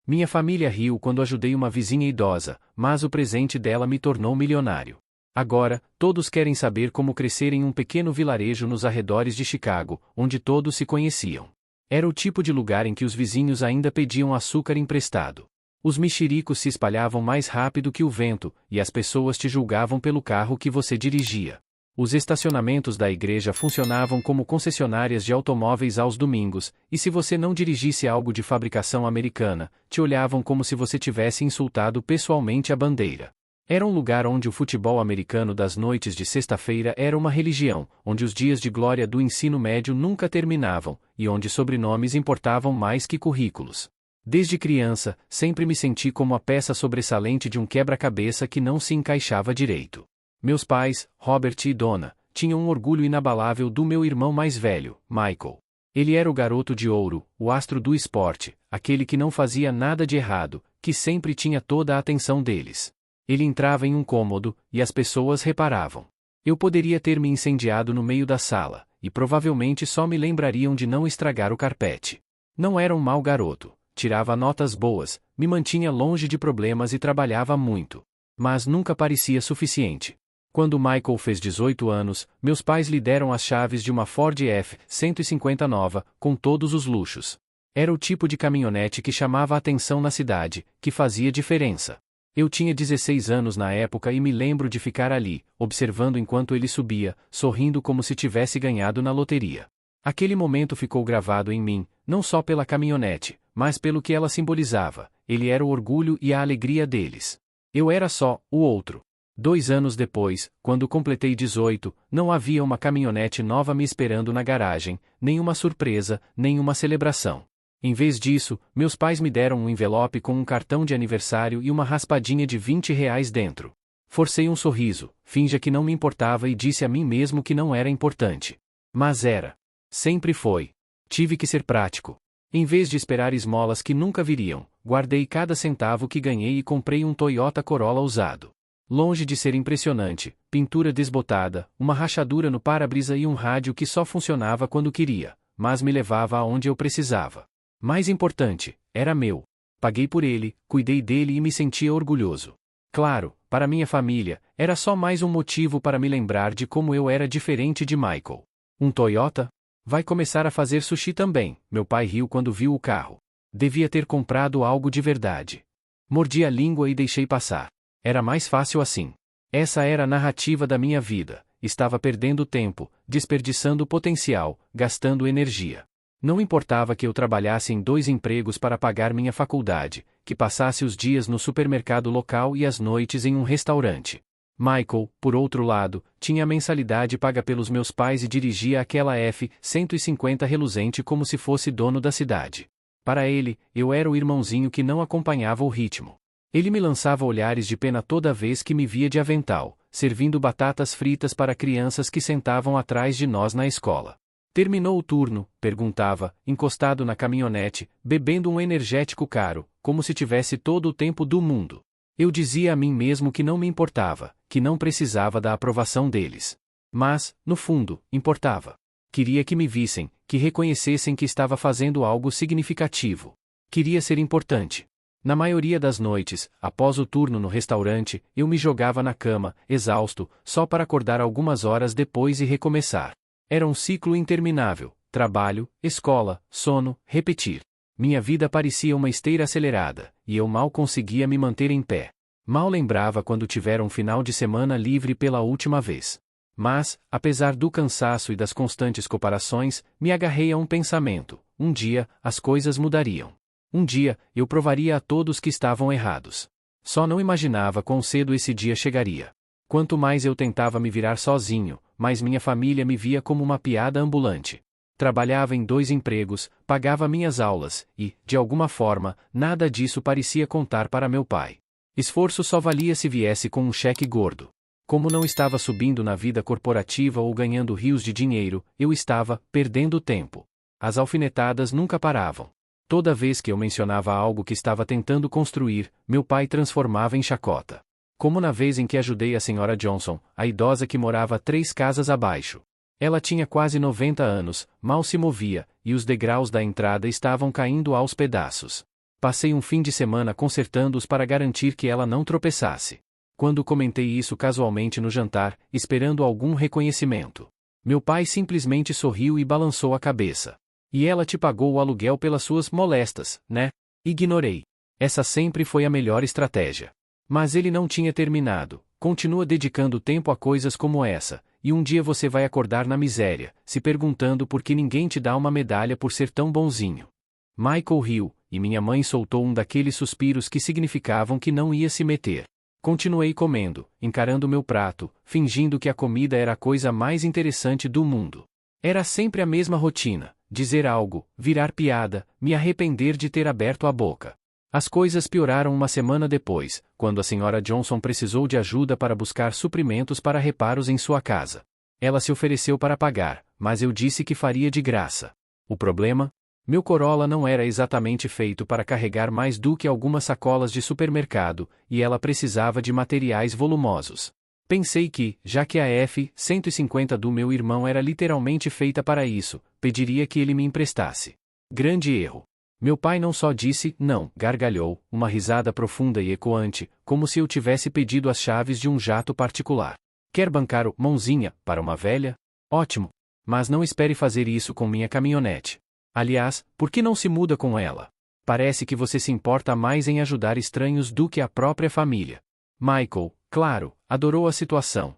Minha família riu quando ajudei uma vizinha idosa, mas o presente dela me tornou milionário. Agora, todos querem saber como crescer em um pequeno vilarejo nos arredores de Chicago, onde todos se conheciam. Era o tipo de lugar em que os vizinhos ainda pediam açúcar emprestado. Os mexericos se espalhavam mais rápido que o vento, e as pessoas te julgavam pelo carro que você dirigia. Os estacionamentos da igreja funcionavam como concessionárias de automóveis aos domingos, e se você não dirigisse algo de fabricação americana, te olhavam como se você tivesse insultado pessoalmente a bandeira. Era um lugar onde o futebol americano das noites de sexta-feira era uma religião, onde os dias de glória do ensino médio nunca terminavam, e onde sobrenomes importavam mais que currículos. Desde criança, sempre me senti como a peça sobressalente de um quebra-cabeça que não se encaixava direito. Meus pais, Robert e Donna, tinham um orgulho inabalável do meu irmão mais velho, Michael. Ele era o garoto de ouro, o astro do esporte, aquele que não fazia nada de errado, que sempre tinha toda a atenção deles. Ele entrava em um cômodo, e as pessoas reparavam. Eu poderia ter me incendiado no meio da sala, e provavelmente só me lembrariam de não estragar o carpete. Não era um mau garoto, tirava notas boas, me mantinha longe de problemas e trabalhava muito. Mas nunca parecia suficiente. Quando Michael fez 18 anos, meus pais lhe deram as chaves de uma Ford F-150 nova, com todos os luxos. Era o tipo de caminhonete que chamava a atenção na cidade, que fazia diferença. Eu tinha 16 anos na época e me lembro de ficar ali, observando enquanto ele subia, sorrindo como se tivesse ganhado na loteria. Aquele momento ficou gravado em mim, não só pela caminhonete, mas pelo que ela simbolizava. Ele era o orgulho e a alegria deles. Eu era só o outro. 2 anos depois, quando completei 18, não havia uma caminhonete nova me esperando na garagem, nenhuma surpresa, nenhuma celebração. Em vez disso, meus pais me deram um envelope com um cartão de aniversário e uma raspadinha de R$ 20 dentro. Forcei um sorriso, finja que não me importava e disse a mim mesmo que não era importante. Mas era. Sempre foi. Tive que ser prático. Em vez de esperar esmolas que nunca viriam, guardei cada centavo que ganhei e comprei um Toyota Corolla usado. Longe de ser impressionante, pintura desbotada, uma rachadura no para-brisa e um rádio que só funcionava quando queria, mas me levava aonde eu precisava. Mais importante, era meu. Paguei por ele, cuidei dele e me sentia orgulhoso. Claro, para minha família, era só mais um motivo para me lembrar de como eu era diferente de Michael. Um Toyota? Vai começar a fazer sushi também, meu pai riu quando viu o carro. Devia ter comprado algo de verdade. Mordi a língua e deixei passar. Era mais fácil assim. Essa era a narrativa da minha vida. Estava perdendo tempo, desperdiçando potencial, gastando energia. Não importava que eu trabalhasse em 2 empregos para pagar minha faculdade, que passasse os dias no supermercado local e as noites em um restaurante. Michael, por outro lado, tinha a mensalidade paga pelos meus pais e dirigia aquela F-150 reluzente como se fosse dono da cidade. Para ele, eu era o irmãozinho que não acompanhava o ritmo. Ele me lançava olhares de pena toda vez que me via de avental, servindo batatas fritas para crianças que sentavam atrás de nós na escola. Terminou o turno, perguntava, encostado na caminhonete, bebendo um energético caro, como se tivesse todo o tempo do mundo. Eu dizia a mim mesmo que não me importava, que não precisava da aprovação deles. Mas, no fundo, importava. Queria que me vissem, que reconhecessem que estava fazendo algo significativo. Queria ser importante. Na maioria das noites, após o turno no restaurante, eu me jogava na cama, exausto, só para acordar algumas horas depois e recomeçar. Era um ciclo interminável: trabalho, escola, sono, repetir. Minha vida parecia uma esteira acelerada, e eu mal conseguia me manter em pé. Mal lembrava quando tivera um final de semana livre pela última vez. Mas, apesar do cansaço e das constantes comparações, me agarrei a um pensamento: um dia, as coisas mudariam. Um dia, eu provaria a todos que estavam errados. Só não imaginava quão cedo esse dia chegaria. Quanto mais eu tentava me virar sozinho, mais minha família me via como uma piada ambulante. Trabalhava em 2 empregos, pagava minhas aulas, e, de alguma forma, nada disso parecia contar para meu pai. Esforço só valia se viesse com um cheque gordo. Como não estava subindo na vida corporativa ou ganhando rios de dinheiro, eu estava perdendo tempo. As alfinetadas nunca paravam. Toda vez que eu mencionava algo que estava tentando construir, meu pai transformava em chacota. Como na vez em que ajudei a Sra. Johnson, a idosa que morava 3 casas abaixo. Ela tinha quase 90 anos, mal se movia, e os degraus da entrada estavam caindo aos pedaços. Passei um fim de semana consertando-os para garantir que ela não tropeçasse. Quando comentei isso casualmente no jantar, esperando algum reconhecimento, meu pai simplesmente sorriu e balançou a cabeça. E ela te pagou o aluguel pelas suas molestas, né? Ignorei. Essa sempre foi a melhor estratégia. Mas ele não tinha terminado. Continua dedicando tempo a coisas como essa, e um dia você vai acordar na miséria, se perguntando por que ninguém te dá uma medalha por ser tão bonzinho. Michael riu, e minha mãe soltou um daqueles suspiros que significavam que não ia se meter. Continuei comendo, encarando meu prato, fingindo que a comida era a coisa mais interessante do mundo. Era sempre a mesma rotina: dizer algo, virar piada, me arrepender de ter aberto a boca. As coisas pioraram uma semana depois, quando a Sra. Johnson precisou de ajuda para buscar suprimentos para reparos em sua casa. Ela se ofereceu para pagar, mas eu disse que faria de graça. O problema? Meu Corolla não era exatamente feito para carregar mais do que algumas sacolas de supermercado, e ela precisava de materiais volumosos. Pensei que, já que a F-150 do meu irmão era literalmente feita para isso, pediria que ele me emprestasse. Grande erro. Meu pai não só disse não, gargalhou, uma risada profunda e ecoante, como se eu tivesse pedido as chaves de um jato particular. Quer bancar o mãozinha para uma velha? Ótimo. Mas não espere fazer isso com minha caminhonete. Aliás, por que não se muda com ela? Parece que você se importa mais em ajudar estranhos do que a própria família. Michael, claro, adorou a situação.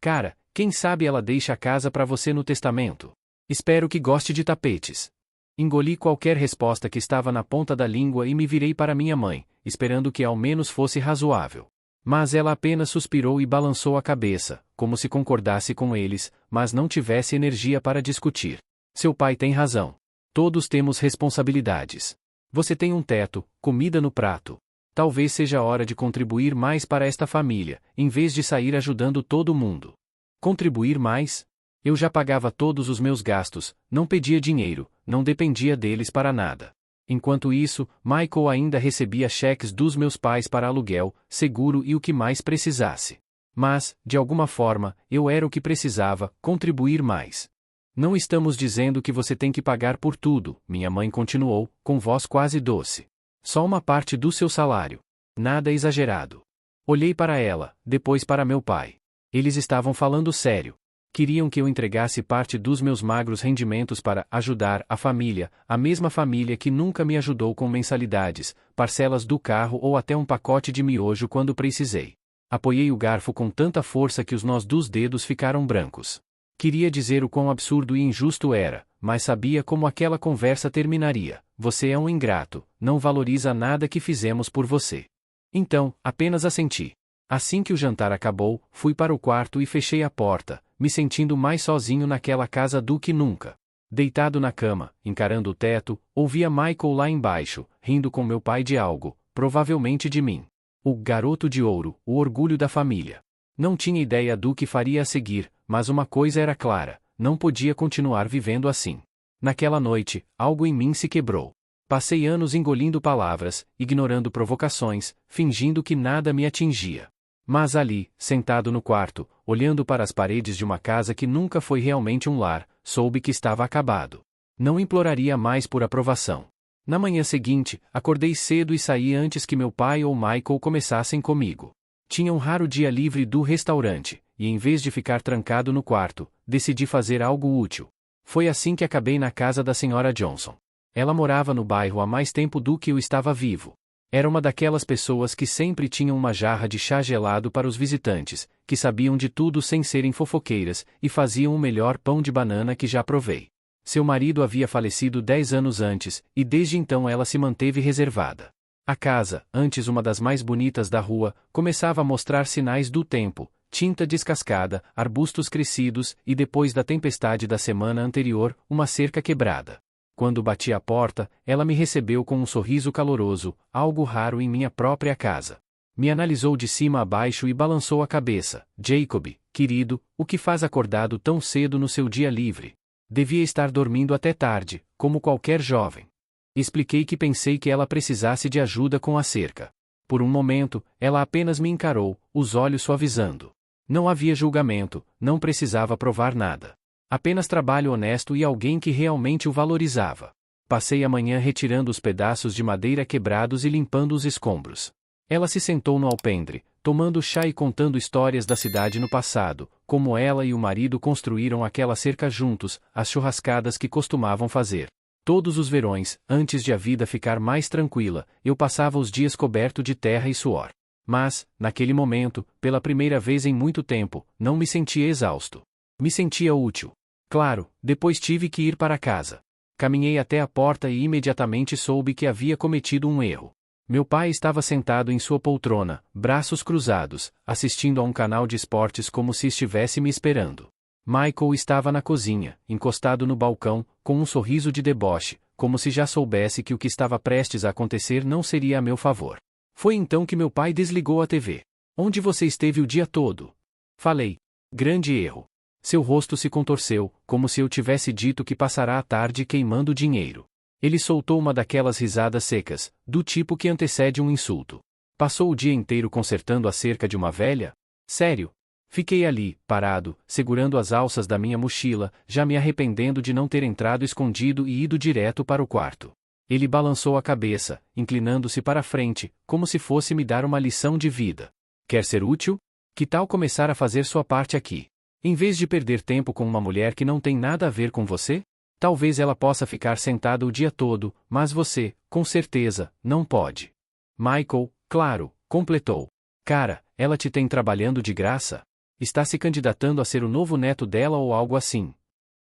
Cara, quem sabe ela deixa a casa para você no testamento. Espero que goste de tapetes. Engoli qualquer resposta que estava na ponta da língua e me virei para minha mãe, esperando que ao menos fosse razoável. Mas ela apenas suspirou e balançou a cabeça, como se concordasse com eles, mas não tivesse energia para discutir. Seu pai tem razão. Todos temos responsabilidades. Você tem um teto, comida no prato. Talvez seja a hora de contribuir mais para esta família, em vez de sair ajudando todo mundo. Contribuir mais? Eu já pagava todos os meus gastos, não pedia dinheiro, não dependia deles para nada. Enquanto isso, Michael ainda recebia cheques dos meus pais para aluguel, seguro e o que mais precisasse. Mas, de alguma forma, eu era o que precisava, contribuir mais. Não estamos dizendo que você tem que pagar por tudo, minha mãe continuou, com voz quase doce. Só uma parte do seu salário. Nada exagerado. Olhei para ela, depois para meu pai. Eles estavam falando sério. Queriam que eu entregasse parte dos meus magros rendimentos para ajudar a família, a mesma família que nunca me ajudou com mensalidades, parcelas do carro ou até um pacote de miojo quando precisei. Apoiei o garfo com tanta força que os nós dos dedos ficaram brancos. Queria dizer o quão absurdo e injusto era, mas sabia como aquela conversa terminaria. Você é um ingrato, não valoriza nada que fizemos por você. Então, apenas assenti. Assim que o jantar acabou, fui para o quarto e fechei a porta, me sentindo mais sozinho naquela casa do que nunca. Deitado na cama, encarando o teto, ouvia Michael lá embaixo, rindo com meu pai de algo, provavelmente de mim. O garoto de ouro, o orgulho da família. Não tinha ideia do que faria a seguir, mas uma coisa era clara, não podia continuar vivendo assim. Naquela noite, algo em mim se quebrou. Passei anos engolindo palavras, ignorando provocações, fingindo que nada me atingia. Mas ali, sentado no quarto, olhando para as paredes de uma casa que nunca foi realmente um lar, soube que estava acabado. Não imploraria mais por aprovação. Na manhã seguinte, acordei cedo e saí antes que meu pai ou Michael começassem comigo. Tinha um raro dia livre do restaurante, e em vez de ficar trancado no quarto, decidi fazer algo útil. Foi assim que acabei na casa da Sra. Johnson. Ela morava no bairro há mais tempo do que eu estava vivo. Era uma daquelas pessoas que sempre tinham uma jarra de chá gelado para os visitantes, que sabiam de tudo sem serem fofoqueiras, e faziam o melhor pão de banana que já provei. Seu marido havia falecido 10 anos antes, e desde então ela se manteve reservada. A casa, antes uma das mais bonitas da rua, começava a mostrar sinais do tempo, tinta descascada, arbustos crescidos e depois da tempestade da semana anterior, uma cerca quebrada. Quando bati à porta, ela me recebeu com um sorriso caloroso, algo raro em minha própria casa. Me analisou de cima a baixo e balançou a cabeça. Jacob, querido, o que faz acordado tão cedo no seu dia livre? Devia estar dormindo até tarde, como qualquer jovem. Expliquei que pensei que ela precisasse de ajuda com a cerca. Por um momento, ela apenas me encarou, os olhos suavizando. Não havia julgamento, não precisava provar nada. Apenas trabalho honesto e alguém que realmente o valorizava. Passei a manhã retirando os pedaços de madeira quebrados e limpando os escombros. Ela se sentou no alpendre, tomando chá e contando histórias da cidade no passado, como ela e o marido construíram aquela cerca juntos, as churrascadas que costumavam fazer. Todos os verões, antes de a vida ficar mais tranquila, eu passava os dias coberto de terra e suor. Mas, naquele momento, pela primeira vez em muito tempo, não me sentia exausto. Me sentia útil. Claro, depois tive que ir para casa. Caminhei até a porta e imediatamente soube que havia cometido um erro. Meu pai estava sentado em sua poltrona, braços cruzados, assistindo a um canal de esportes como se estivesse me esperando. Michael estava na cozinha, encostado no balcão, com um sorriso de deboche, como se já soubesse que o que estava prestes a acontecer não seria a meu favor. Foi então que meu pai desligou a TV. Onde você esteve o dia todo? Falei. Grande erro. Seu rosto se contorceu, como se eu tivesse dito que passará a tarde queimando dinheiro. Ele soltou uma daquelas risadas secas, do tipo que antecede um insulto. Passou o dia inteiro consertando a cerca de uma velha? Sério? Fiquei ali, parado, segurando as alças da minha mochila, já me arrependendo de não ter entrado escondido e ido direto para o quarto. Ele balançou a cabeça, inclinando-se para a frente, como se fosse me dar uma lição de vida. Quer ser útil? Que tal começar a fazer sua parte aqui? Em vez de perder tempo com uma mulher que não tem nada a ver com você? Talvez ela possa ficar sentada o dia todo, mas você, com certeza, não pode. Michael, claro, completou. Cara, ela te tem trabalhando de graça? Está se candidatando a ser o novo neto dela ou algo assim?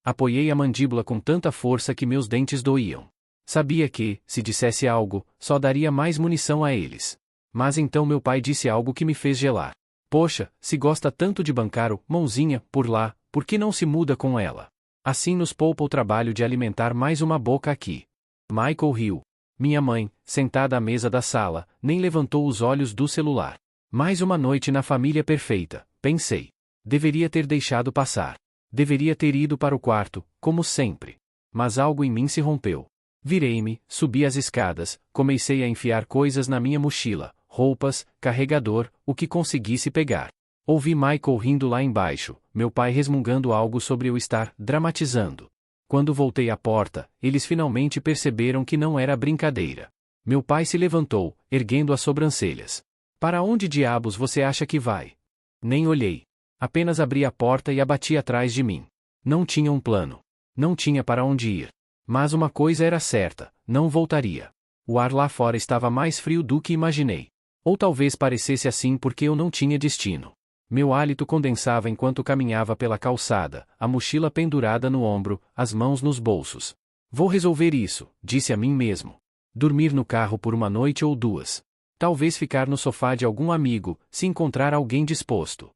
Apoiei a mandíbula com tanta força que meus dentes doíam. Sabia que, se dissesse algo, só daria mais munição a eles. Mas então meu pai disse algo que me fez gelar. Poxa, se gosta tanto de bancar o mãozinha por lá, por que não se muda com ela? Assim nos poupa o trabalho de alimentar mais uma boca aqui. Michael riu. Minha mãe, sentada à mesa da sala, nem levantou os olhos do celular. Mais uma noite na família perfeita, pensei. Deveria ter deixado passar. Deveria ter ido para o quarto, como sempre. Mas algo em mim se rompeu. Virei-me, subi as escadas, comecei a enfiar coisas na minha mochila, roupas, carregador, o que conseguisse pegar. Ouvi Michael rindo lá embaixo, meu pai resmungando algo sobre eu estar dramatizando. Quando voltei à porta, eles finalmente perceberam que não era brincadeira. Meu pai se levantou, erguendo as sobrancelhas. Para onde diabos você acha que vai? Nem olhei. Apenas abri a porta e a bati atrás de mim. Não tinha um plano. Não tinha para onde ir. Mas uma coisa era certa, não voltaria. O ar lá fora estava mais frio do que imaginei. Ou talvez parecesse assim porque eu não tinha destino. Meu hálito condensava enquanto caminhava pela calçada, a mochila pendurada no ombro, as mãos nos bolsos. Vou resolver isso, disse a mim mesmo. Dormir no carro por uma noite ou duas. Talvez ficar no sofá de algum amigo, se encontrar alguém disposto.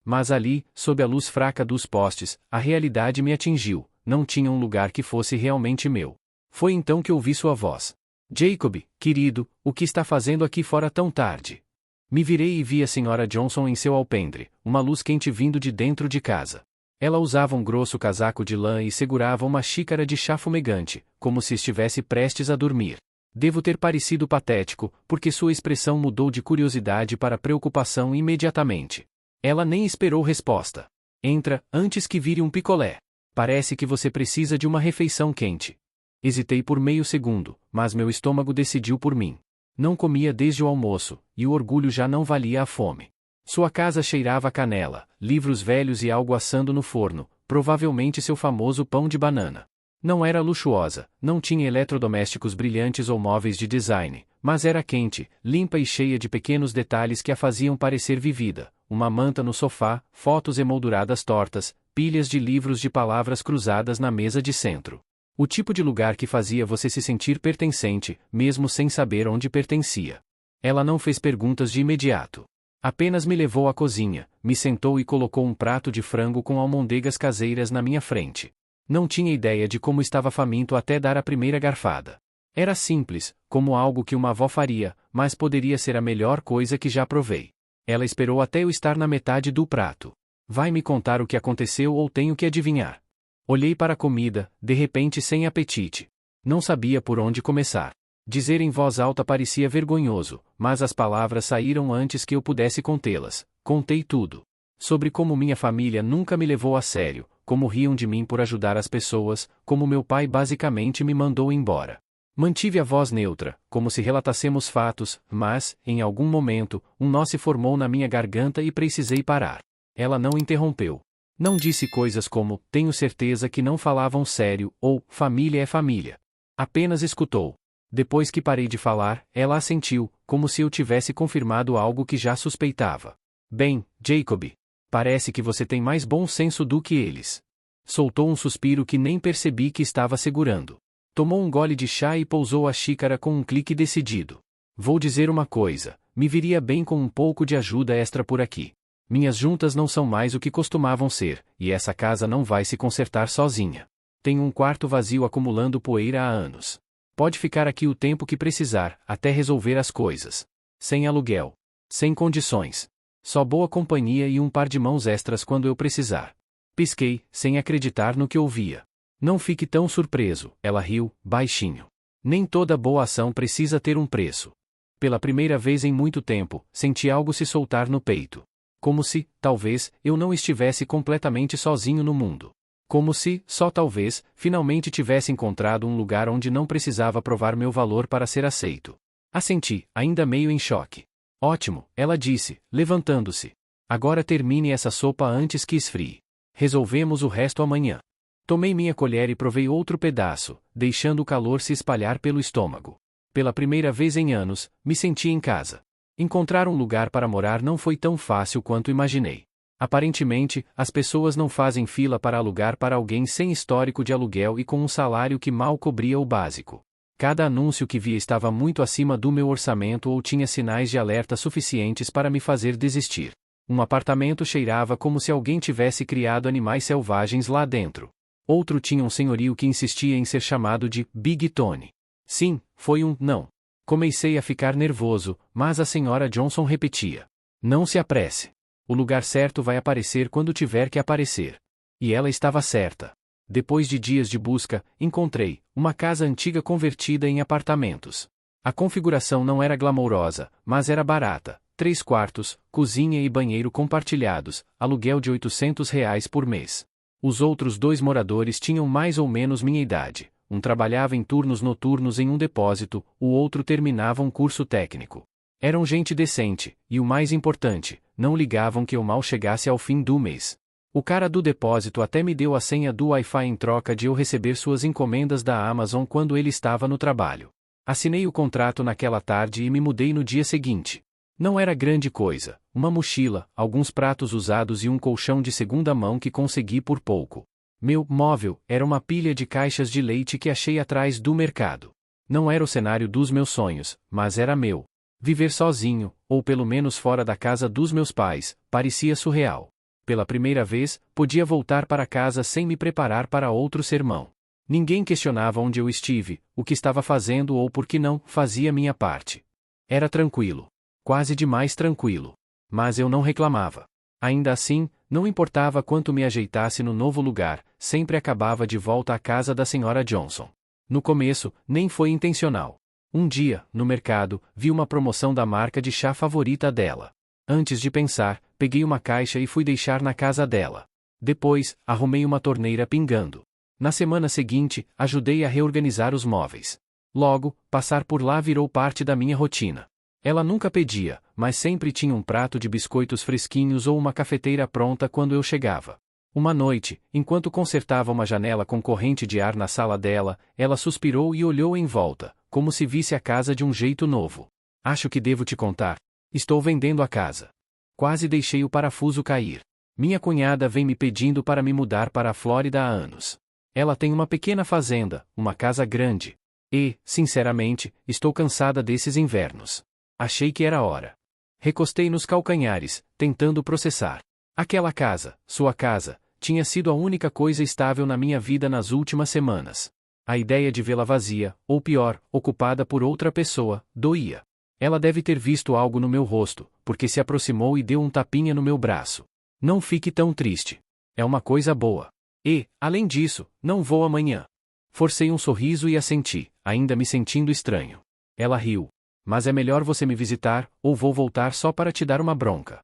Mas ali, sob a luz fraca dos postes, a realidade me atingiu, não tinha um lugar que fosse realmente meu. Foi então que ouvi sua voz. Jacob, querido, o que está fazendo aqui fora tão tarde? Me virei e vi a Sra. Johnson em seu alpendre, uma luz quente vindo de dentro de casa. Ela usava um grosso casaco de lã e segurava uma xícara de chá fumegante, como se estivesse prestes a dormir. Devo ter parecido patético, porque sua expressão mudou de curiosidade para preocupação imediatamente. Ela nem esperou resposta. Entra, antes que vire um picolé. Parece que você precisa de uma refeição quente. Hesitei por meio segundo, mas meu estômago decidiu por mim. Não comia desde o almoço, e o orgulho já não valia a fome. Sua casa cheirava a canela, livros velhos e algo assando no forno, provavelmente seu famoso pão de banana. Não era luxuosa, não tinha eletrodomésticos brilhantes ou móveis de design, mas era quente, limpa e cheia de pequenos detalhes que a faziam parecer vivida. Uma manta no sofá, fotos emolduradas tortas, pilhas de livros de palavras cruzadas na mesa de centro. O tipo de lugar que fazia você se sentir pertencente, mesmo sem saber onde pertencia. Ela não fez perguntas de imediato. Apenas me levou à cozinha, me sentou e colocou um prato de frango com almôndegas caseiras na minha frente. Não tinha ideia de como estava faminto até dar a primeira garfada. Era simples, como algo que uma avó faria, mas poderia ser a melhor coisa que já provei. Ela esperou até eu estar na metade do prato. Vai me contar o que aconteceu ou tenho que adivinhar? Olhei para a comida, de repente sem apetite. Não sabia por onde começar. Dizer em voz alta parecia vergonhoso, mas as palavras saíram antes que eu pudesse contê-las. Contei tudo. Sobre como minha família nunca me levou a sério, como riam de mim por ajudar as pessoas, como meu pai basicamente me mandou embora. Mantive a voz neutra, como se relatassemos fatos, mas, em algum momento, um nó se formou na minha garganta e precisei parar. Ela não interrompeu. Não disse coisas como, tenho certeza que não falavam sério, ou, família é família. Apenas escutou. Depois que parei de falar, ela assentiu, como se eu tivesse confirmado algo que já suspeitava. Bem, Jacob. Parece que você tem mais bom senso do que eles. Soltou um suspiro que nem percebi que estava segurando. Tomou um gole de chá e pousou a xícara com um clique decidido. Vou dizer uma coisa, me viria bem com um pouco de ajuda extra por aqui. Minhas juntas não são mais o que costumavam ser, e essa casa não vai se consertar sozinha. Tenho um quarto vazio acumulando poeira há anos. Pode ficar aqui o tempo que precisar, até resolver as coisas. Sem aluguel. Sem condições. Só boa companhia e um par de mãos extras quando eu precisar. Pisquei, sem acreditar no que ouvia. Não fique tão surpreso, ela riu, baixinho. Nem toda boa ação precisa ter um preço. Pela primeira vez em muito tempo, senti algo se soltar no peito. Como se, talvez, eu não estivesse completamente sozinho no mundo. Como se, só talvez, finalmente tivesse encontrado um lugar onde não precisava provar meu valor para ser aceito. Assenti, ainda meio em choque. Ótimo, ela disse, levantando-se. Agora termine essa sopa antes que esfrie. Resolvemos o resto amanhã. Tomei minha colher e provei outro pedaço, deixando o calor se espalhar pelo estômago. Pela primeira vez em anos, me senti em casa. Encontrar um lugar para morar não foi tão fácil quanto imaginei. Aparentemente, as pessoas não fazem fila para alugar para alguém sem histórico de aluguel e com um salário que mal cobria o básico. Cada anúncio que via estava muito acima do meu orçamento ou tinha sinais de alerta suficientes para me fazer desistir. Um apartamento cheirava como se alguém tivesse criado animais selvagens lá dentro. Outro tinha um senhorio que insistia em ser chamado de Big Tony. Sim, foi um não. Comecei a ficar nervoso, mas a senhora Johnson repetia. Não se apresse. O lugar certo vai aparecer quando tiver que aparecer. E ela estava certa. Depois de dias de busca, encontrei uma casa antiga convertida em apartamentos. A configuração não era glamourosa, mas era barata. 3 quartos, cozinha e banheiro compartilhados, aluguel de R$ 800 por mês. Os outros 2 moradores tinham mais ou menos minha idade. Um trabalhava em turnos noturnos em um depósito, o outro terminava um curso técnico. Eram gente decente, e o mais importante, não ligavam que eu mal chegasse ao fim do mês. O cara do depósito até me deu a senha do Wi-Fi em troca de eu receber suas encomendas da Amazon quando ele estava no trabalho. Assinei o contrato naquela tarde e me mudei no dia seguinte. Não era grande coisa, uma mochila, alguns pratos usados e um colchão de segunda mão que consegui por pouco. Meu móvel era uma pilha de caixas de leite que achei atrás do mercado. Não era o cenário dos meus sonhos, mas era meu. Viver sozinho, ou pelo menos fora da casa dos meus pais, parecia surreal. Pela primeira vez, podia voltar para casa sem me preparar para outro sermão. Ninguém questionava onde eu estive, o que estava fazendo ou por que não fazia minha parte. Era tranquilo. Quase demais tranquilo. Mas eu não reclamava. Ainda assim, não importava quanto me ajeitasse no novo lugar, sempre acabava de volta à casa da senhora Johnson. No começo, nem foi intencional. Um dia, no mercado, vi uma promoção da marca de chá favorita dela. Antes de pensar, peguei uma caixa e fui deixar na casa dela. Depois, arrumei uma torneira pingando. Na semana seguinte, ajudei a reorganizar os móveis. Logo, passar por lá virou parte da minha rotina. Ela nunca pedia, mas sempre tinha um prato de biscoitos fresquinhos ou uma cafeteira pronta quando eu chegava. Uma noite, enquanto consertava uma janela com corrente de ar na sala dela, ela suspirou e olhou em volta, como se visse a casa de um jeito novo. Acho que devo te contar. Estou vendendo a casa. Quase deixei o parafuso cair. Minha cunhada vem me pedindo para me mudar para a Flórida há anos. Ela tem uma pequena fazenda, uma casa grande. E, sinceramente, estou cansada desses invernos. Achei que era hora. Recostei nos calcanhares, tentando processar. Aquela casa, sua casa, tinha sido a única coisa estável na minha vida nas últimas semanas. A ideia de vê-la vazia, ou pior, ocupada por outra pessoa, doía. Ela deve ter visto algo no meu rosto, porque se aproximou e deu um tapinha no meu braço. Não fique tão triste. É uma coisa boa. E, além disso, não vou amanhã. Forcei um sorriso e assenti, ainda me sentindo estranho. Ela riu. Mas é melhor você me visitar, ou vou voltar só para te dar uma bronca.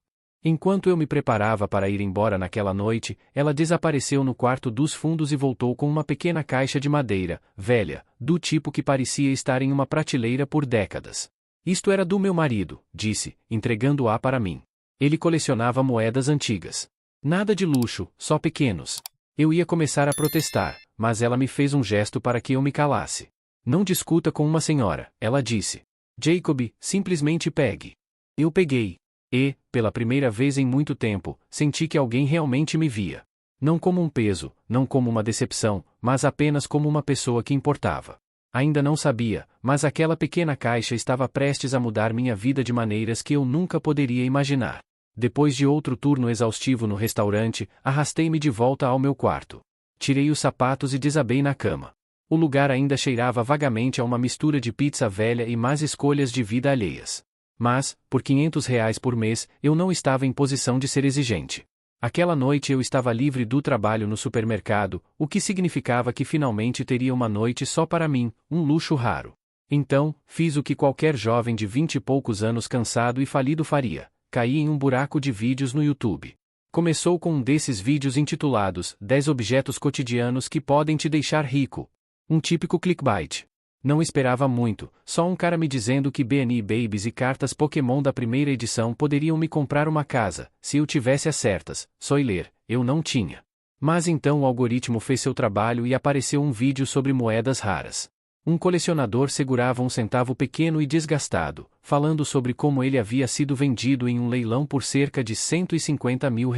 Enquanto eu me preparava para ir embora naquela noite, ela desapareceu no quarto dos fundos e voltou com uma pequena caixa de madeira, velha, do tipo que parecia estar em uma prateleira por décadas. Isto era do meu marido, disse, entregando-a para mim. Ele colecionava moedas antigas. Nada de luxo, só pequenos. Eu ia começar a protestar, mas ela me fez um gesto para que eu me calasse. Não discuta com uma senhora, ela disse. Jacob, simplesmente pegue. Eu peguei. E, pela primeira vez em muito tempo, senti que alguém realmente me via. Não como um peso, não como uma decepção, mas apenas como uma pessoa que importava. Ainda não sabia, mas aquela pequena caixa estava prestes a mudar minha vida de maneiras que eu nunca poderia imaginar. Depois de outro turno exaustivo no restaurante, arrastei-me de volta ao meu quarto. Tirei os sapatos e desabei na cama. O lugar ainda cheirava vagamente a uma mistura de pizza velha e más escolhas de vida alheias. Mas, por R$ 500 por mês, eu não estava em posição de ser exigente. Aquela noite eu estava livre do trabalho no supermercado, o que significava que finalmente teria uma noite só para mim, um luxo raro. Então, fiz o que qualquer jovem de 20 e poucos anos cansado e falido faria: caí em um buraco de vídeos no YouTube. Começou com um desses vídeos intitulados 10 objetos cotidianos que podem te deixar rico. Um típico clickbait. Não esperava muito, só um cara me dizendo que B&E Babies e cartas Pokémon da primeira edição poderiam me comprar uma casa, se eu tivesse as certas. Spoiler, eu não tinha. Mas então o algoritmo fez seu trabalho e apareceu um vídeo sobre moedas raras. Um colecionador segurava um centavo pequeno e desgastado, falando sobre como ele havia sido vendido em um leilão por cerca de R$ 150 mil.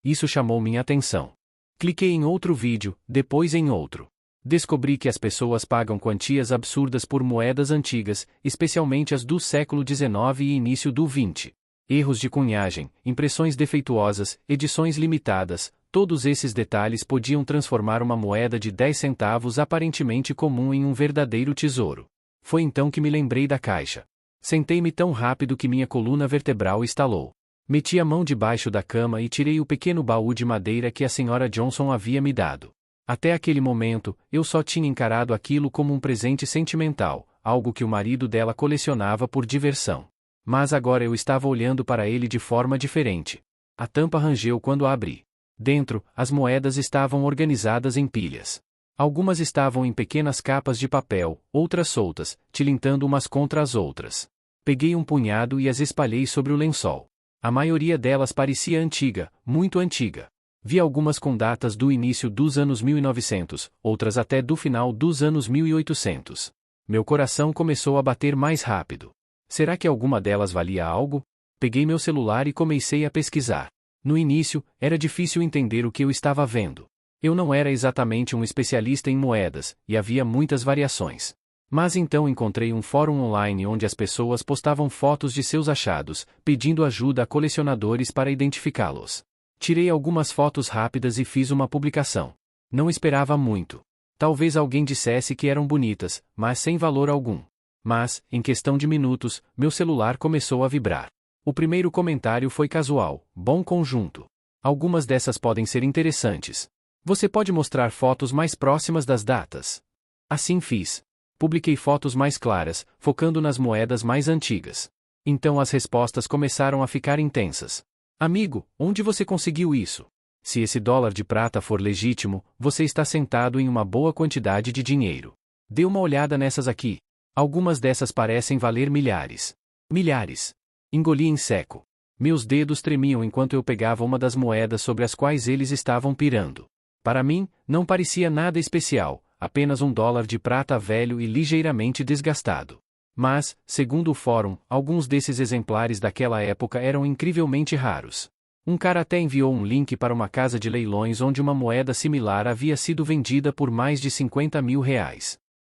Isso chamou minha atenção. Cliquei em outro vídeo, depois em outro. Descobri que as pessoas pagam quantias absurdas por moedas antigas, especialmente as do século XIX e início do XX. Erros de cunhagem, impressões defeituosas, edições limitadas, todos esses detalhes podiam transformar uma moeda de 10 centavos aparentemente comum em um verdadeiro tesouro. Foi então que me lembrei da caixa. Sentei-me tão rápido que minha coluna vertebral estalou. Meti a mão debaixo da cama e tirei o pequeno baú de madeira que a senhora Johnson havia me dado. Até aquele momento, eu só tinha encarado aquilo como um presente sentimental, algo que o marido dela colecionava por diversão. Mas agora eu estava olhando para ele de forma diferente. A tampa rangeu quando a abri. Dentro, as moedas estavam organizadas em pilhas. Algumas estavam em pequenas capas de papel, outras soltas, tilintando umas contra as outras. Peguei um punhado e as espalhei sobre o lençol. A maioria delas parecia antiga, muito antiga. Vi algumas com datas do início dos anos 1900, outras até do final dos anos 1800. Meu coração começou a bater mais rápido. Será que alguma delas valia algo? Peguei meu celular e comecei a pesquisar. No início, era difícil entender o que eu estava vendo. Eu não era exatamente um especialista em moedas, e havia muitas variações. Mas então encontrei um fórum online onde as pessoas postavam fotos de seus achados, pedindo ajuda a colecionadores para identificá-los. Tirei algumas fotos rápidas e fiz uma publicação. Não esperava muito. Talvez alguém dissesse que eram bonitas, mas sem valor algum. Mas, em questão de minutos, meu celular começou a vibrar. O primeiro comentário foi casual: bom conjunto. Algumas dessas podem ser interessantes. Você pode mostrar fotos mais próximas das datas? Assim fiz. Publiquei fotos mais claras, focando nas moedas mais antigas. Então as respostas começaram a ficar intensas. Amigo, onde você conseguiu isso? Se esse dólar de prata for legítimo, você está sentado em uma boa quantidade de dinheiro. Dê uma olhada nessas aqui. Algumas dessas parecem valer milhares. Milhares. Engoli em seco. Meus dedos tremiam enquanto eu pegava uma das moedas sobre as quais eles estavam pirando. Para mim, não parecia nada especial, apenas um dólar de prata velho e ligeiramente desgastado. Mas, segundo o fórum, alguns desses exemplares daquela época eram incrivelmente raros. Um cara até enviou um link para uma casa de leilões onde uma moeda similar havia sido vendida por mais de R$ 50 mil.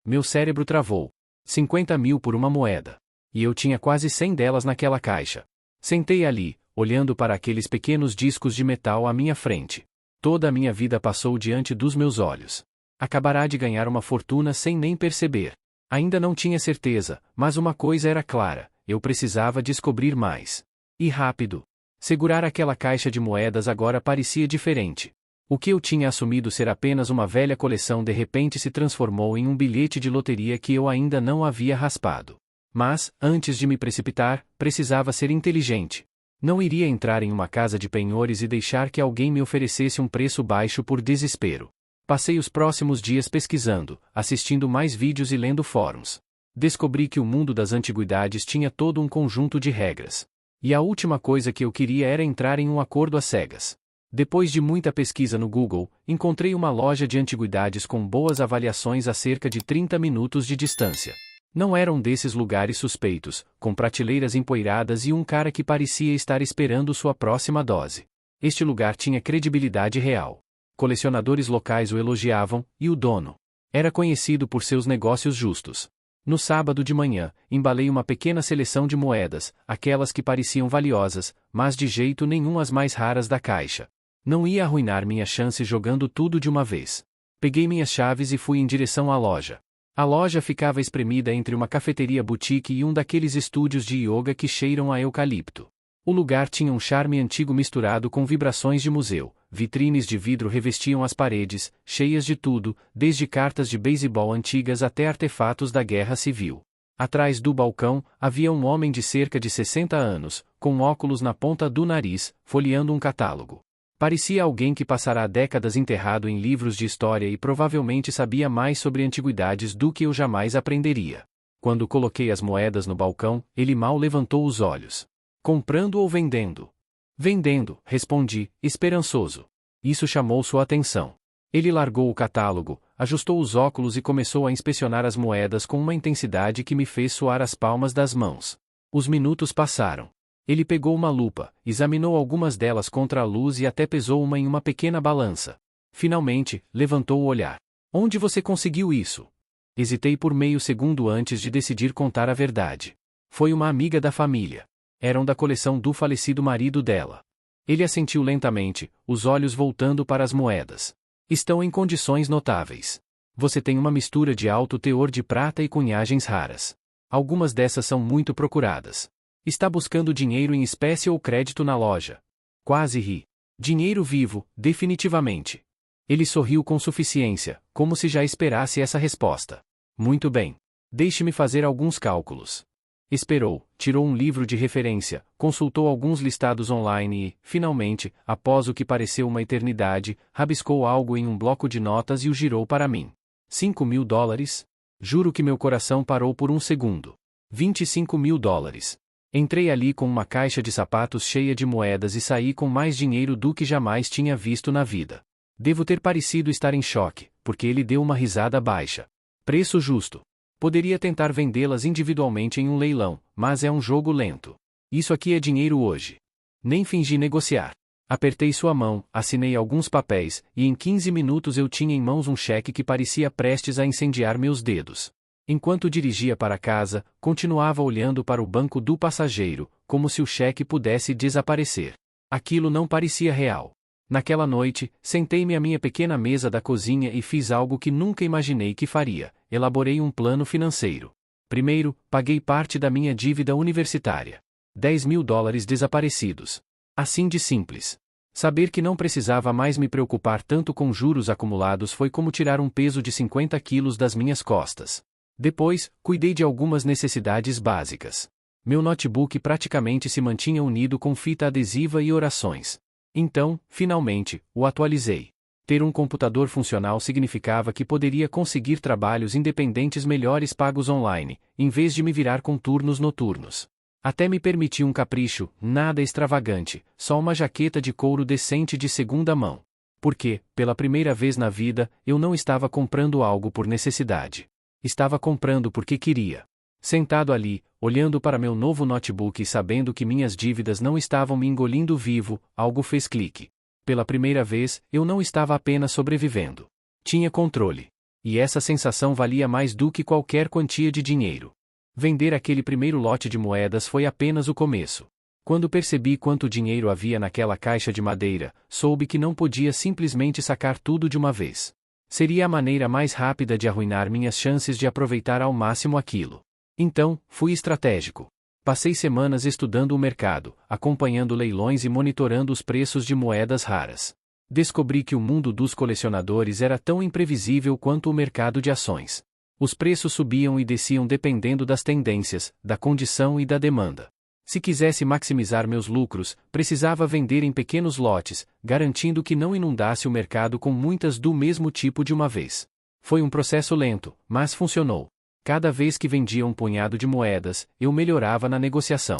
Meu cérebro travou. 50 mil por uma moeda. E eu tinha quase 100 delas naquela caixa. Sentei ali, olhando para aqueles pequenos discos de metal à minha frente. Toda a minha vida passou diante dos meus olhos. Acabará de ganhar uma fortuna sem nem perceber. Ainda não tinha certeza, mas uma coisa era clara: eu precisava descobrir mais. E rápido. Segurar aquela caixa de moedas agora parecia diferente. O que eu tinha assumido ser apenas uma velha coleção de repente se transformou em um bilhete de loteria que eu ainda não havia raspado. Mas, antes de me precipitar, precisava ser inteligente. Não iria entrar em uma casa de penhores e deixar que alguém me oferecesse um preço baixo por desespero. Passei os próximos dias pesquisando, assistindo mais vídeos e lendo fóruns. Descobri que o mundo das antiguidades tinha todo um conjunto de regras. E a última coisa que eu queria era entrar em um acordo às cegas. Depois de muita pesquisa no Google, encontrei uma loja de antiguidades com boas avaliações a cerca de 30 minutos de distância. Não era um desses lugares suspeitos, com prateleiras empoeiradas e um cara que parecia estar esperando sua próxima dose. Este lugar tinha credibilidade real. Colecionadores locais o elogiavam, e o dono era conhecido por seus negócios justos. No sábado de manhã, embalei uma pequena seleção de moedas, aquelas que pareciam valiosas, mas de jeito nenhum as mais raras da caixa. Não ia arruinar minha chance jogando tudo de uma vez. Peguei minhas chaves e fui em direção à loja. A loja ficava espremida entre uma cafeteria boutique e um daqueles estúdios de yoga que cheiram a eucalipto. O lugar tinha um charme antigo misturado com vibrações de museu. Vitrines de vidro revestiam as paredes, cheias de tudo, desde cartas de beisebol antigas até artefatos da Guerra Civil. Atrás do balcão, havia um homem de cerca de 60 anos, com óculos na ponta do nariz, folheando um catálogo. Parecia alguém que passara décadas enterrado em livros de história e provavelmente sabia mais sobre antiguidades do que eu jamais aprenderia. Quando coloquei as moedas no balcão, ele mal levantou os olhos. Comprando ou vendendo? Vendendo, respondi, esperançoso. Isso chamou sua atenção. Ele largou o catálogo, ajustou os óculos e começou a inspecionar as moedas com uma intensidade que me fez suar as palmas das mãos. Os minutos passaram. Ele pegou uma lupa, examinou algumas delas contra a luz e até pesou uma em uma pequena balança. Finalmente, levantou o olhar. Onde você conseguiu isso? Hesitei por meio segundo antes de decidir contar a verdade. Foi uma amiga da família. Eram da coleção do falecido marido dela. Ele assentiu lentamente, os olhos voltando para as moedas. Estão em condições notáveis. Você tem uma mistura de alto teor de prata e cunhagens raras. Algumas dessas são muito procuradas. Está buscando dinheiro em espécie ou crédito na loja? Quase ri. Dinheiro vivo, definitivamente. Ele sorriu com suficiência, como se já esperasse essa resposta. Muito bem. Deixe-me fazer alguns cálculos. Esperou, tirou um livro de referência, consultou alguns listados online e, finalmente, após o que pareceu uma eternidade, rabiscou algo em um bloco de notas e o girou para mim. $5.000? Juro que meu coração parou por um segundo. $25.000. Entrei ali com uma caixa de sapatos cheia de moedas e saí com mais dinheiro do que jamais tinha visto na vida. Devo ter parecido estar em choque, porque ele deu uma risada baixa. Preço justo. Poderia tentar vendê-las individualmente em um leilão, mas é um jogo lento. Isso aqui é dinheiro hoje. Nem fingi negociar. Apertei sua mão, assinei alguns papéis, e em 15 minutos eu tinha em mãos um cheque que parecia prestes a incendiar meus dedos. Enquanto dirigia para casa, continuava olhando para o banco do passageiro, como se o cheque pudesse desaparecer. Aquilo não parecia real. Naquela noite, sentei-me à minha pequena mesa da cozinha e fiz algo que nunca imaginei que faria. Elaborei um plano financeiro. Primeiro, paguei parte da minha dívida universitária. $10.000 desaparecidos. Assim de simples. Saber que não precisava mais me preocupar tanto com juros acumulados foi como tirar um peso de 50 quilos das minhas costas. Depois, cuidei de algumas necessidades básicas. Meu notebook praticamente se mantinha unido com fita adesiva e orações. Então, finalmente, o atualizei. Ter um computador funcional significava que poderia conseguir trabalhos independentes melhores pagos online, em vez de me virar com turnos noturnos. Até me permiti um capricho, nada extravagante, só uma jaqueta de couro decente de segunda mão. Porque, pela primeira vez na vida, eu não estava comprando algo por necessidade. Estava comprando porque queria. Sentado ali, olhando para meu novo notebook e sabendo que minhas dívidas não estavam me engolindo vivo, algo fez clique. Pela primeira vez, eu não estava apenas sobrevivendo. Tinha controle. E essa sensação valia mais do que qualquer quantia de dinheiro. Vender aquele primeiro lote de moedas foi apenas o começo. Quando percebi quanto dinheiro havia naquela caixa de madeira, soube que não podia simplesmente sacar tudo de uma vez. Seria a maneira mais rápida de arruinar minhas chances de aproveitar ao máximo aquilo. Então, fui estratégico. Passei semanas estudando o mercado, acompanhando leilões e monitorando os preços de moedas raras. Descobri que o mundo dos colecionadores era tão imprevisível quanto o mercado de ações. Os preços subiam e desciam dependendo das tendências, da condição e da demanda. Se quisesse maximizar meus lucros, precisava vender em pequenos lotes, garantindo que não inundasse o mercado com muitas do mesmo tipo de uma vez. Foi um processo lento, mas funcionou. Cada vez que vendia um punhado de moedas, eu melhorava na negociação.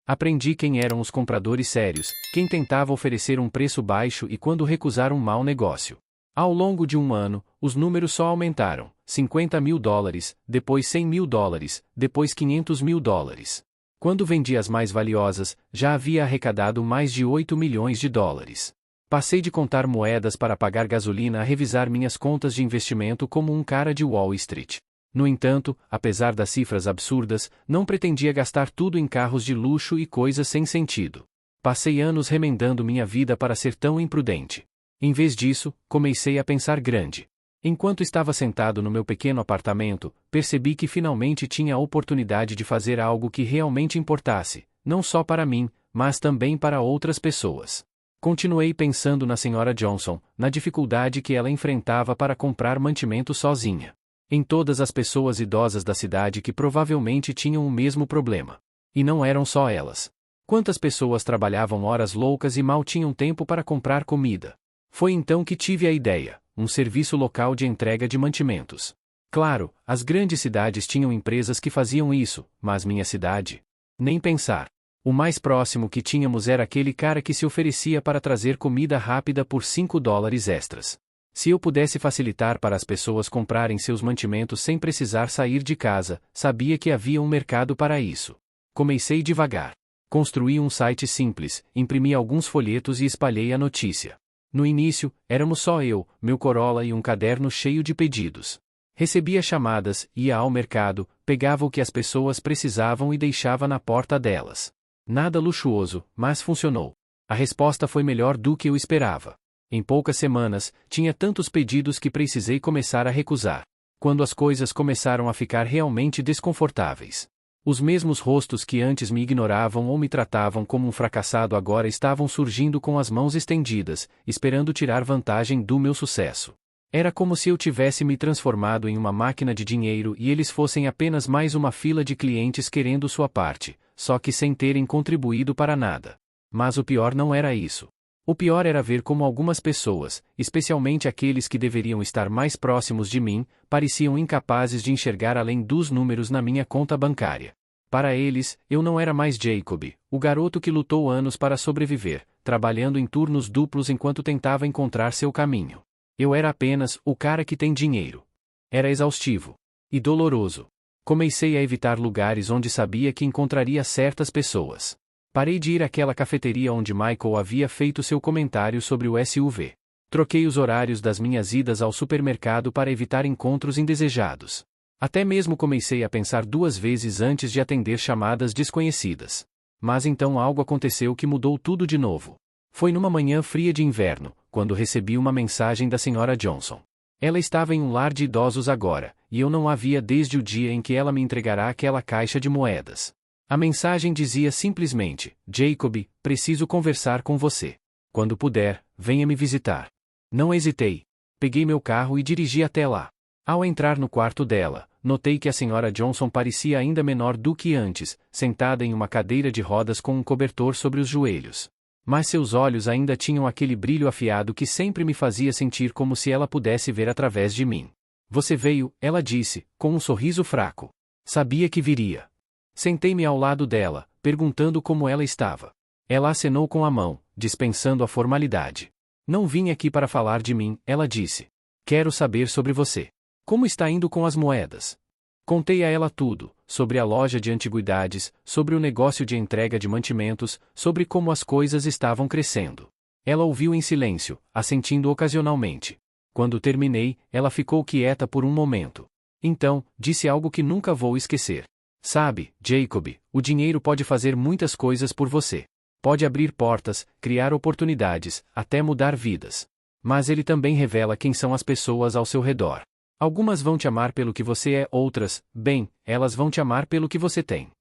Aprendi quem eram os compradores sérios, quem tentava oferecer um preço baixo e quando recusar um mau negócio. Ao longo de um ano, os números só aumentaram: $50 mil, depois $100 mil, depois $500 mil. Quando vendi as mais valiosas, já havia arrecadado mais de $8 milhões. Passei de contar moedas para pagar gasolina a revisar minhas contas de investimento como um cara de Wall Street. No entanto, apesar das cifras absurdas, não pretendia gastar tudo em carros de luxo e coisas sem sentido. Passei anos remendando minha vida para ser tão imprudente. Em vez disso, comecei a pensar grande. Enquanto estava sentado no meu pequeno apartamento, percebi que finalmente tinha a oportunidade de fazer algo que realmente importasse, não só para mim, mas também para outras pessoas. Continuei pensando na Sra. Johnson, na dificuldade que ela enfrentava para comprar mantimento sozinha. Em todas as pessoas idosas da cidade que provavelmente tinham o mesmo problema. E não eram só elas. Quantas pessoas trabalhavam horas loucas e mal tinham tempo para comprar comida? Foi então que tive a ideia: um serviço local de entrega de mantimentos. Claro, as grandes cidades tinham empresas que faziam isso, mas minha cidade? Nem pensar. O mais próximo que tínhamos era aquele cara que se oferecia para trazer comida rápida por $5 extras. Se eu pudesse facilitar para as pessoas comprarem seus mantimentos sem precisar sair de casa, sabia que havia um mercado para isso. Comecei devagar. Construí um site simples, imprimi alguns folhetos e espalhei a notícia. No início, éramos só eu, meu Corolla e um caderno cheio de pedidos. Recebia chamadas, ia ao mercado, pegava o que as pessoas precisavam e deixava na porta delas. Nada luxuoso, mas funcionou. A resposta foi melhor do que eu esperava. Em poucas semanas, tinha tantos pedidos que precisei começar a recusar. Quando as coisas começaram a ficar realmente desconfortáveis. Os mesmos rostos que antes me ignoravam ou me tratavam como um fracassado agora estavam surgindo com as mãos estendidas, esperando tirar vantagem do meu sucesso. Era como se eu tivesse me transformado em uma máquina de dinheiro e eles fossem apenas mais uma fila de clientes querendo sua parte, só que sem terem contribuído para nada. Mas o pior não era isso. O pior era ver como algumas pessoas, especialmente aqueles que deveriam estar mais próximos de mim, pareciam incapazes de enxergar além dos números na minha conta bancária. Para eles, eu não era mais Jacob, o garoto que lutou anos para sobreviver, trabalhando em turnos duplos enquanto tentava encontrar seu caminho. Eu era apenas o cara que tem dinheiro. Era exaustivo. E doloroso. Comecei a evitar lugares onde sabia que encontraria certas pessoas. Parei de ir àquela cafeteria onde Michael havia feito seu comentário sobre o SUV. Troquei os horários das minhas idas ao supermercado para evitar encontros indesejados. Até mesmo comecei a pensar 2 vezes antes de atender chamadas desconhecidas. Mas então algo aconteceu que mudou tudo de novo. Foi numa manhã fria de inverno, quando recebi uma mensagem da Sra. Johnson. Ela estava em um lar de idosos agora, e eu não a via desde o dia em que ela me entregará aquela caixa de moedas. A mensagem dizia simplesmente: Jacob, preciso conversar com você. Quando puder, venha me visitar. Não hesitei. Peguei meu carro e dirigi até lá. Ao entrar no quarto dela, notei que a Sra. Johnson parecia ainda menor do que antes, sentada em uma cadeira de rodas com um cobertor sobre os joelhos. Mas seus olhos ainda tinham aquele brilho afiado que sempre me fazia sentir como se ela pudesse ver através de mim. Você veio, ela disse, com um sorriso fraco. Sabia que viria. Sentei-me ao lado dela, perguntando como ela estava. Ela acenou com a mão, dispensando a formalidade. Não vim aqui para falar de mim, ela disse. Quero saber sobre você. Como está indo com as moedas? Contei a ela tudo, sobre a loja de antiguidades, sobre o negócio de entrega de mantimentos, sobre como as coisas estavam crescendo. Ela ouviu em silêncio, assentindo ocasionalmente. Quando terminei, ela ficou quieta por um momento. Então, disse algo que nunca vou esquecer. Sabe, Jacob, o dinheiro pode fazer muitas coisas por você. Pode abrir portas, criar oportunidades, até mudar vidas. Mas ele também revela quem são as pessoas ao seu redor. Algumas vão te amar pelo que você é, outras, bem, elas vão te amar pelo que você tem.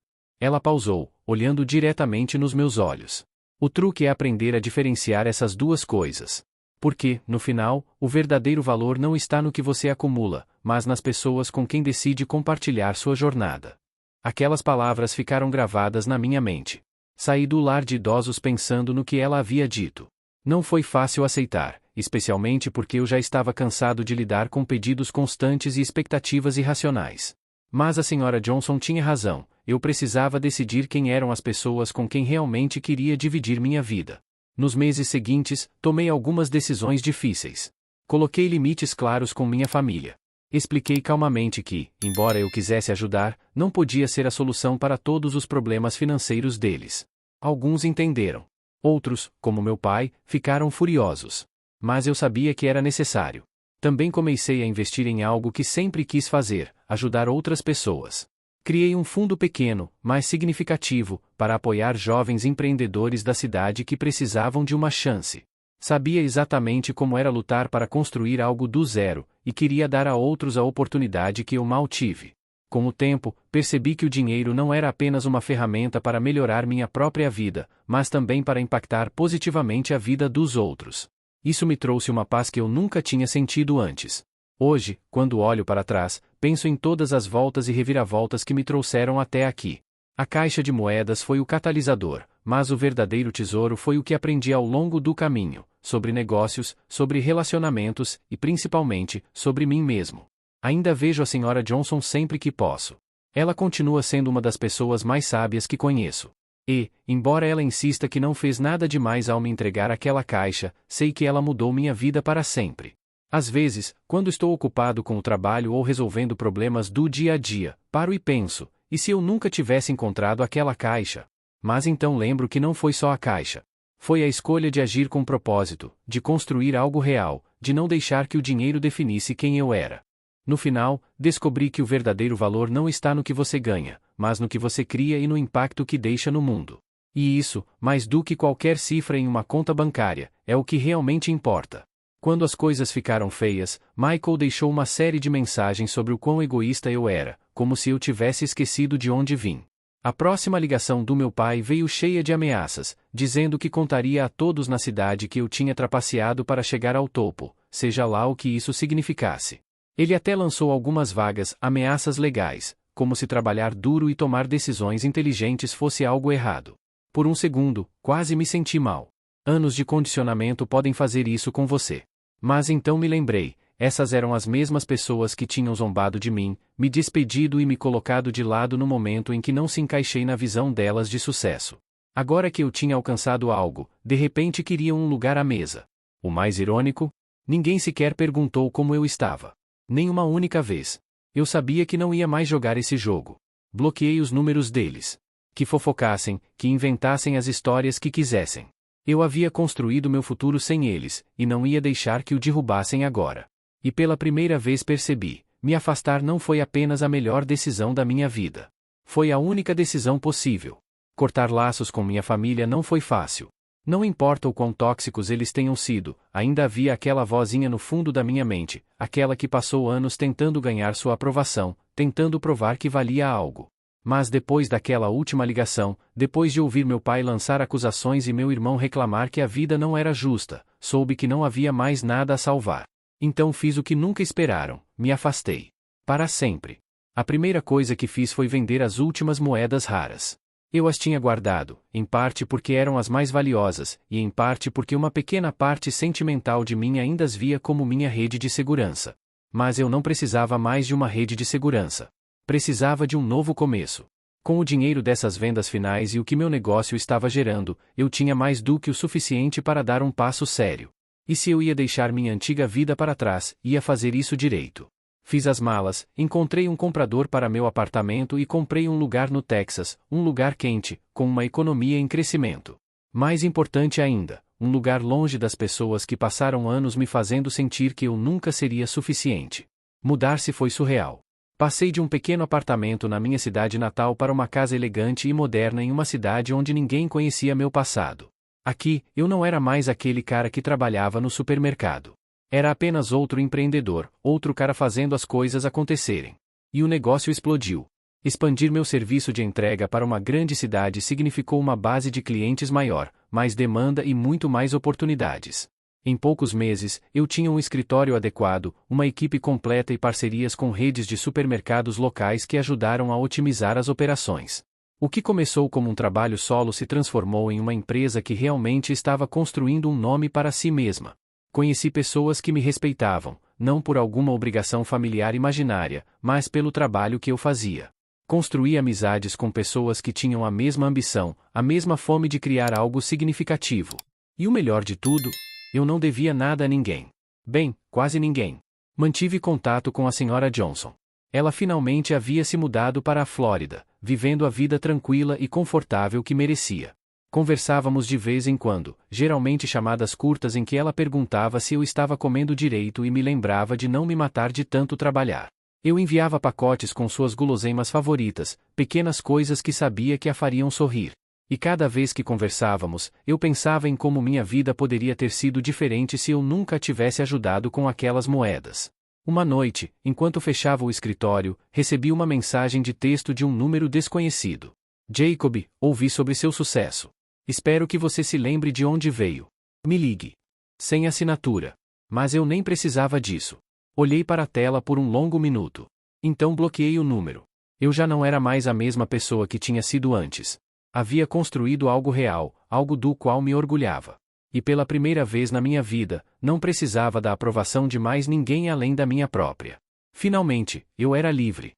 Ela pausou, olhando diretamente nos meus olhos. O truque é aprender a diferenciar essas duas coisas. Porque, no final, o verdadeiro valor não está no que você acumula, mas nas pessoas com quem decide compartilhar sua jornada. Aquelas palavras ficaram gravadas na minha mente. Saí do lar de idosos pensando no que ela havia dito. Não foi fácil aceitar, especialmente porque eu já estava cansado de lidar com pedidos constantes e expectativas irracionais. Mas a Sra. Johnson tinha razão, eu precisava decidir quem eram as pessoas com quem realmente queria dividir minha vida. Nos meses seguintes, tomei algumas decisões difíceis. Coloquei limites claros com minha família. Expliquei calmamente que, embora eu quisesse ajudar, não podia ser a solução para todos os problemas financeiros deles. Alguns entenderam. Outros, como meu pai, ficaram furiosos. Mas eu sabia que era necessário. Também comecei a investir em algo que sempre quis fazer, ajudar outras pessoas. Criei um fundo pequeno, mas significativo, para apoiar jovens empreendedores da cidade que precisavam de uma chance. Sabia exatamente como era lutar para construir algo do zero, e queria dar a outros a oportunidade que eu mal tive. Com o tempo, percebi que o dinheiro não era apenas uma ferramenta para melhorar minha própria vida, mas também para impactar positivamente a vida dos outros. Isso me trouxe uma paz que eu nunca tinha sentido antes. Hoje, quando olho para trás, penso em todas as voltas e reviravoltas que me trouxeram até aqui. A caixa de moedas foi o catalisador, mas o verdadeiro tesouro foi o que aprendi ao longo do caminho, sobre negócios, sobre relacionamentos e, principalmente, sobre mim mesmo. Ainda vejo a Sra. Johnson sempre que posso. Ela continua sendo uma das pessoas mais sábias que conheço. E, embora ela insista que não fez nada demais ao me entregar aquela caixa, sei que ela mudou minha vida para sempre. Às vezes, quando estou ocupado com o trabalho ou resolvendo problemas do dia a dia, paro e penso, e se eu nunca tivesse encontrado aquela caixa? Mas então lembro que não foi só a caixa. Foi a escolha de agir com propósito, de construir algo real, de não deixar que o dinheiro definisse quem eu era. No final, descobri que o verdadeiro valor não está no que você ganha, mas no que você cria e no impacto que deixa no mundo. E isso, mais do que qualquer cifra em uma conta bancária, é o que realmente importa. Quando as coisas ficaram feias, Michael deixou uma série de mensagens sobre o quão egoísta eu era, como se eu tivesse esquecido de onde vim. A próxima ligação do meu pai veio cheia de ameaças, dizendo que contaria a todos na cidade que eu tinha trapaceado para chegar ao topo, seja lá o que isso significasse. Ele até lançou algumas vagas ameaças legais, como se trabalhar duro e tomar decisões inteligentes fosse algo errado. Por um segundo, quase me senti mal. Anos de condicionamento podem fazer isso com você. Mas então me lembrei, essas eram as mesmas pessoas que tinham zombado de mim, me despedido e me colocado de lado no momento em que não se encaixei na visão delas de sucesso. Agora que eu tinha alcançado algo, de repente queriam um lugar à mesa. O mais irônico? Ninguém sequer perguntou como eu estava. Nem uma única vez. Eu sabia que não ia mais jogar esse jogo. Bloqueei os números deles. Que fofocassem, que inventassem as histórias que quisessem. Eu havia construído meu futuro sem eles, e não ia deixar que o derrubassem agora. E pela primeira vez percebi, me afastar não foi apenas a melhor decisão da minha vida. Foi a única decisão possível. Cortar laços com minha família não foi fácil. Não importa o quão tóxicos eles tenham sido, ainda havia aquela vozinha no fundo da minha mente, aquela que passou anos tentando ganhar sua aprovação, tentando provar que valia algo. Mas depois daquela última ligação, depois de ouvir meu pai lançar acusações e meu irmão reclamar que a vida não era justa, soube que não havia mais nada a salvar. Então fiz o que nunca esperaram, me afastei. Para sempre. A primeira coisa que fiz foi vender as últimas moedas raras. Eu as tinha guardado, em parte porque eram as mais valiosas, e em parte porque uma pequena parte sentimental de mim ainda as via como minha rede de segurança. Mas eu não precisava mais de uma rede de segurança. Precisava de um novo começo. Com o dinheiro dessas vendas finais e o que meu negócio estava gerando, eu tinha mais do que o suficiente para dar um passo sério. E se eu ia deixar minha antiga vida para trás, ia fazer isso direito. Fiz as malas, encontrei um comprador para meu apartamento e comprei um lugar no Texas, um lugar quente, com uma economia em crescimento. Mais importante ainda, um lugar longe das pessoas que passaram anos me fazendo sentir que eu nunca seria suficiente. Mudar-se foi surreal. Passei de um pequeno apartamento na minha cidade natal para uma casa elegante e moderna em uma cidade onde ninguém conhecia meu passado. Aqui, eu não era mais aquele cara que trabalhava no supermercado. Era apenas outro empreendedor, outro cara fazendo as coisas acontecerem. E o negócio explodiu. Expandir meu serviço de entrega para uma grande cidade significou uma base de clientes maior, mais demanda e muito mais oportunidades. Em poucos meses, eu tinha um escritório adequado, uma equipe completa e parcerias com redes de supermercados locais que ajudaram a otimizar as operações. O que começou como um trabalho solo se transformou em uma empresa que realmente estava construindo um nome para si mesma. Conheci pessoas que me respeitavam, não por alguma obrigação familiar imaginária, mas pelo trabalho que eu fazia. Construí amizades com pessoas que tinham a mesma ambição, a mesma fome de criar algo significativo. E o melhor de tudo, eu não devia nada a ninguém. Bem, quase ninguém. Mantive contato com a Sra. Johnson. Ela finalmente havia se mudado para a Flórida, vivendo a vida tranquila e confortável que merecia. Conversávamos de vez em quando, geralmente chamadas curtas em que ela perguntava se eu estava comendo direito e me lembrava de não me matar de tanto trabalhar. Eu enviava pacotes com suas guloseimas favoritas, pequenas coisas que sabia que a fariam sorrir. E cada vez que conversávamos, eu pensava em como minha vida poderia ter sido diferente se eu nunca a tivesse ajudado com aquelas moedas. Uma noite, enquanto fechava o escritório, recebi uma mensagem de texto de um número desconhecido. Jacob, ouvi sobre seu sucesso. Espero que você se lembre de onde veio. Me ligue. Sem assinatura. Mas eu nem precisava disso. Olhei para a tela por um longo minuto. Então bloqueei o número. Eu já não era mais a mesma pessoa que tinha sido antes. Havia construído algo real, algo do qual me orgulhava. E pela primeira vez na minha vida, não precisava da aprovação de mais ninguém além da minha própria. Finalmente, eu era livre.